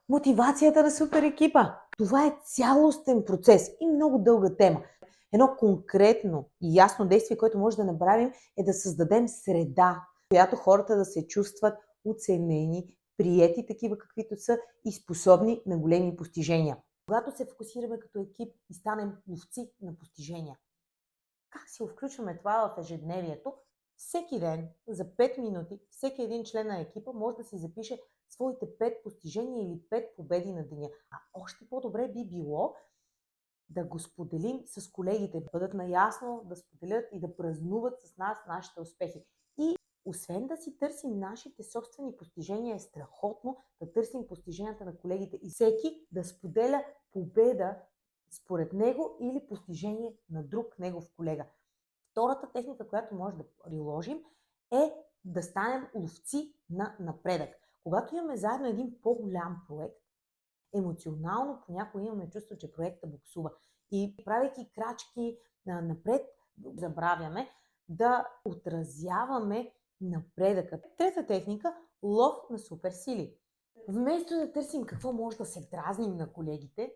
Мотивацията на супер екипа. Това е цялостен процес и много дълга тема. Едно конкретно и ясно действие, което може да направим, е да създадем среда, в която хората да се чувстват оценени, приети такива каквито са и способни на големи постижения. Когато се фокусираме като екип и станем ловци на постижения, как си го включваме това в ежедневието? Всеки ден, за 5 минути, всеки един член на екипа може да си запише своите 5 постижения или 5 победи на деня. А още по-добре би било да го споделим с колегите, да бъдат наясно, да споделят и да празнуват с нас нашите успехи. И освен да си търсим нашите собствени постижения, е страхотно да търсим постиженията на колегите и всеки да споделя победа според него или постижение на друг негов колега. Втората техника, която може да приложим, е да станем ловци на напредък. Когато имаме заедно един по-голям проект, емоционално понякога имаме чувство, че проектът буксува. И правейки крачки напред, забравяме да отразяваме напредъка. Трета техника – лов на суперсили. Вместо да търсим какво може да се дразним на колегите,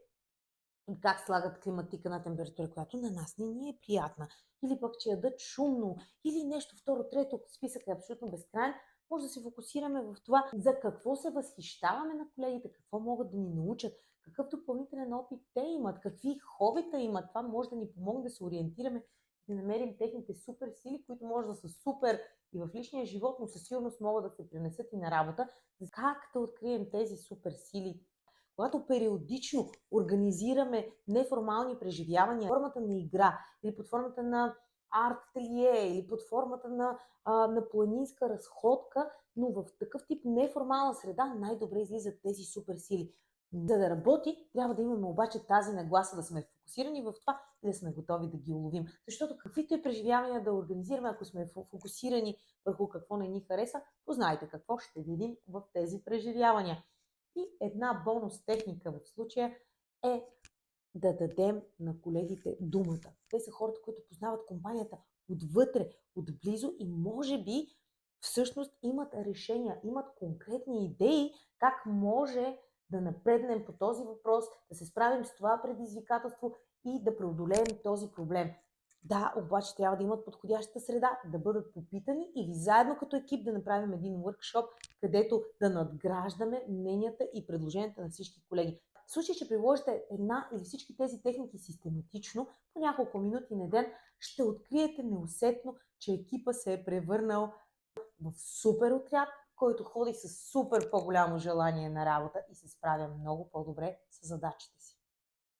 как слагат климатика на температура, която на нас не ни е приятна, или пък че ядат шумно, или нещо второ, трето, списъкът е абсолютно безкрайен, може да се фокусираме в това за какво се възхищаваме на колегите, какво могат да ни научат, какъв допълнителен опит те имат, какви хобита имат. Това може да ни помогне да се ориентираме и да намерим техните супер сили, които може да са супер и в личния живот, но със сигурност могат да се пренесат и на работа. Как да открием тези супер сили? Когато периодично организираме неформални преживявания под формата на игра или под формата на арт-ателие или под формата на планинска разходка, но в такъв тип неформална среда най-добре излизат тези суперсили. За да работи, трябва да имаме обаче тази нагласа да сме фокусирани в това и да сме готови да ги уловим. Защото каквито и преживявания да организираме, ако сме фокусирани върху какво не ни хареса, познайте какво ще видим в тези преживявания. И една бонус техника в случая е да дадем на колегите думата. Те са хората, които познават компанията отвътре, отблизо и може би всъщност имат решения, имат конкретни идеи как може да напреднем по този въпрос, да се справим с това предизвикателство и да преодолеем този проблем. Да, обаче трябва да имат подходящата среда, да бъдат попитани или заедно като екип да направим един workshop, където да надграждаме мненията и предложенията на всички колеги. В случай, че приложите една или всички тези техники систематично, по няколко минути на ден, ще откриете неусетно, че екипа се е превърнал в супер отряд, който ходи с супер по-голямо желание на работа и се справя много по-добре с задачите си.